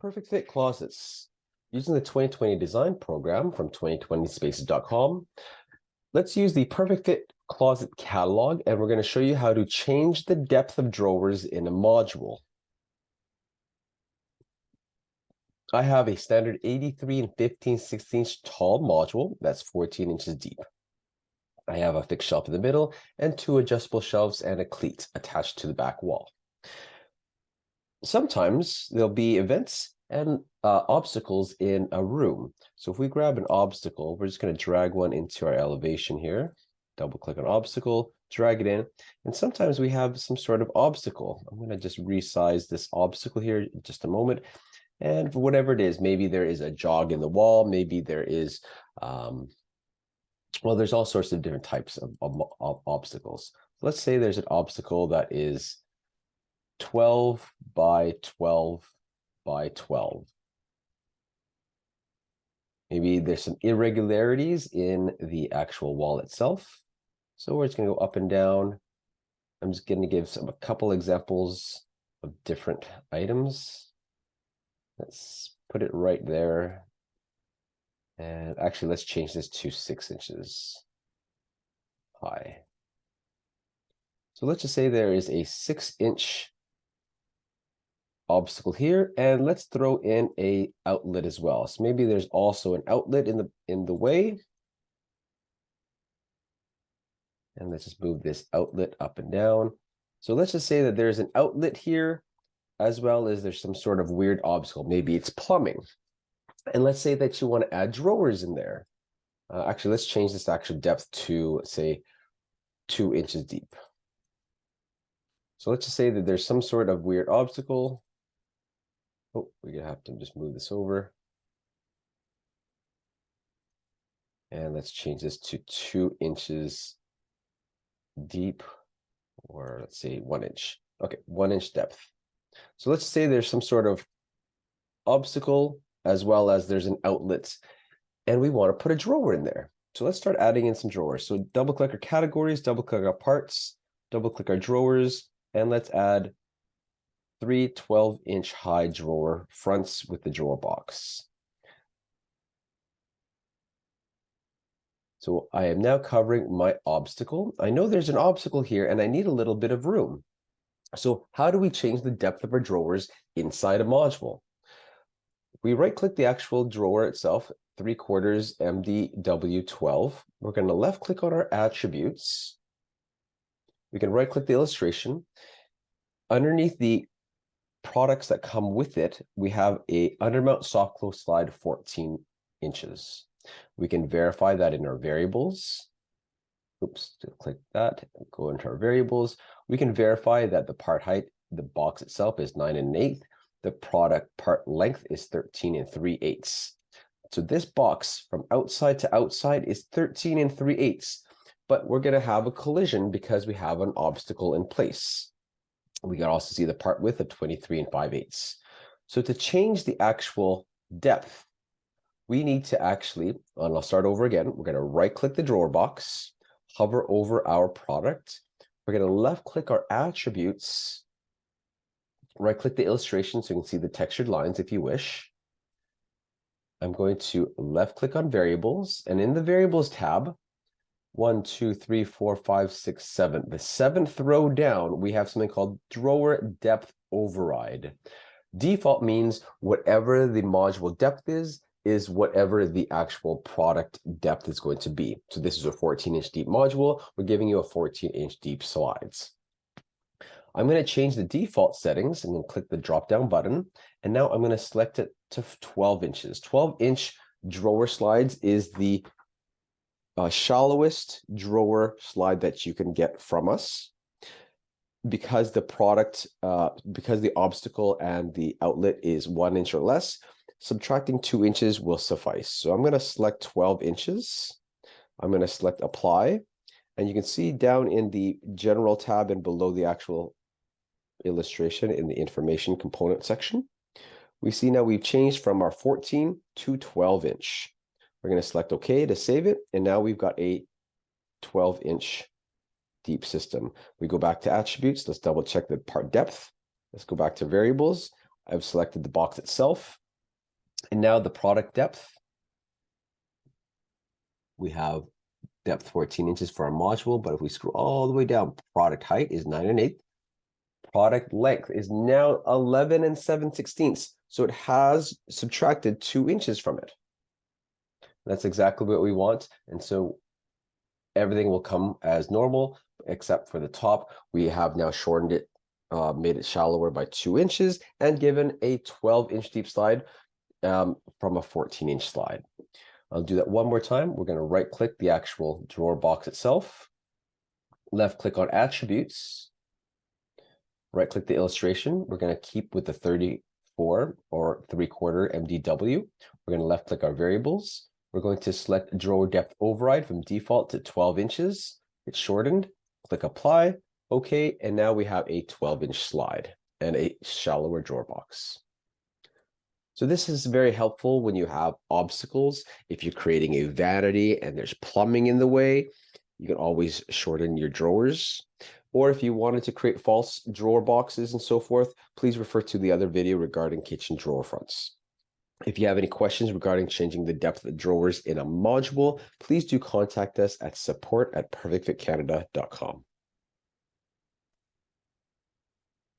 Perfect Fit Closets. Using the 2020 design program from 2020spaces.com, let's use the Perfect Fit Closet catalog, and we're going to show you how to change the depth of drawers in a module. I have a standard 83 and 15/16 tall module that's 14 inches deep. I have a fixed shelf in the middle and two adjustable shelves and a cleat attached to the back wall. Sometimes there'll be events and obstacles in a room. So if we grab an obstacle, we're just going to drag one into our elevation here. Double click on obstacle, drag it in. And sometimes we have some sort of obstacle. I'm going to just resize this obstacle here in just a moment. And for whatever it is, maybe there is a jog in the wall. Maybe there is, well, there's all sorts of different types of obstacles. Let's say there's an obstacle that is 12 by 12 by 12. Maybe there's some irregularities in the actual wall itself. So we're just going to go up and down. I'm just going to give a couple examples of different items. Let's put it right there. And actually, let's change this to 6 inches high. So let's just say there is a 6-inch obstacle here, and let's throw in a outlet as well. So maybe there's also an outlet in the way. And let's just move this outlet up and down. So let's just say that there's an outlet here, as well as there's some sort of weird obstacle. Maybe it's plumbing. And let's say that you want to add drawers in there. Actually, let's change this actual depth to, say, 2 inches deep. So let's just say that there's some sort of weird obstacle. Oh, we're going to have to just move this over. And let's change this to 2 inches deep, or let's say 1 inch. Okay, 1 inch depth. So let's say there's some sort of obstacle as well as there's an outlet, and we want to put a drawer in there. So let's start adding in some drawers. So double click our categories, double click our parts, double click our drawers, and let's add 3 12-inch high drawer fronts with the drawer box. So I am now covering my obstacle. I know there's an obstacle here and I need a little bit of room. So how do we change the depth of our drawers inside a module? We right-click the actual drawer itself, 3/4 MDW12. We're going to left-click on our attributes. We can right-click the illustration. Underneath the products that come with it, we have a undermount soft close slide 14 inches. We can verify that in our variables. Oops, click that, go into our variables. We can verify that the part height, the box itself is 9 1/8. The product part length is 13 3/8. So this box from outside to outside is 13 3/8, but we're going to have a collision because we have an obstacle in place. We can also see the part width of 23 5/8. So to change the actual depth, we need to actually, and I'll start over again, we're going to right-click the drawer box, hover over our product. We're going to left-click our attributes, right-click the illustration so you can see the textured lines if you wish. I'm going to left-click on variables, and in the variables tab, 1, 2, 3, 4, 5, 6, 7. The 7th row down, we have something called drawer depth override. Default means whatever the module depth is whatever the actual product depth is going to be. So this is a 14-inch deep module. We're giving you a 14-inch deep slides. I'm going to change the default settings. I'm going to click the drop-down button, and now I'm going to select it to 12 inches. 12-inch drawer slides is the shallowest drawer slide that you can get from us, because the product, because the obstacle and the outlet is 1 inch or less. Subtracting 2 inches will suffice. So I'm going to select 12 inches. I'm going to select apply, and you can see down in the general tab and below the actual illustration in the information component section, we see now we've changed from our 14 to 12 inch. We're going to select OK to save it, and now we've got a 12-inch deep system. We go back to attributes. Let's double check the part depth. Let's go back to variables. I've selected the box itself. And now the product depth. We have depth 14 inches for our module, but if we scroll all the way down, product height is 9 1/8. Product length is now 11 7/16. So it has subtracted 2 inches from it. That's exactly what we want. And so everything will come as normal, except for the top. We have now shortened it, made it shallower by 2 inches, and given a 12-inch deep slide from a 14-inch slide. I'll do that one more time. We're going to right click the actual drawer box itself, left click on attributes, right click the illustration. We're going to keep with the 34 or 3/4 MDW. We're going to left click our variables. We're going to select drawer depth override from default to 12 inches. It's shortened. Click apply. Okay. And now we have a 12-inch slide and a shallower drawer box. So this is very helpful when you have obstacles. If you're creating a vanity and there's plumbing in the way, you can always shorten your drawers. Or if you wanted to create false drawer boxes and so forth, please refer to the other video regarding kitchen drawer fronts. If you have any questions regarding changing the depth of drawers in a module, please do contact us at support@perfectfitcanada.com.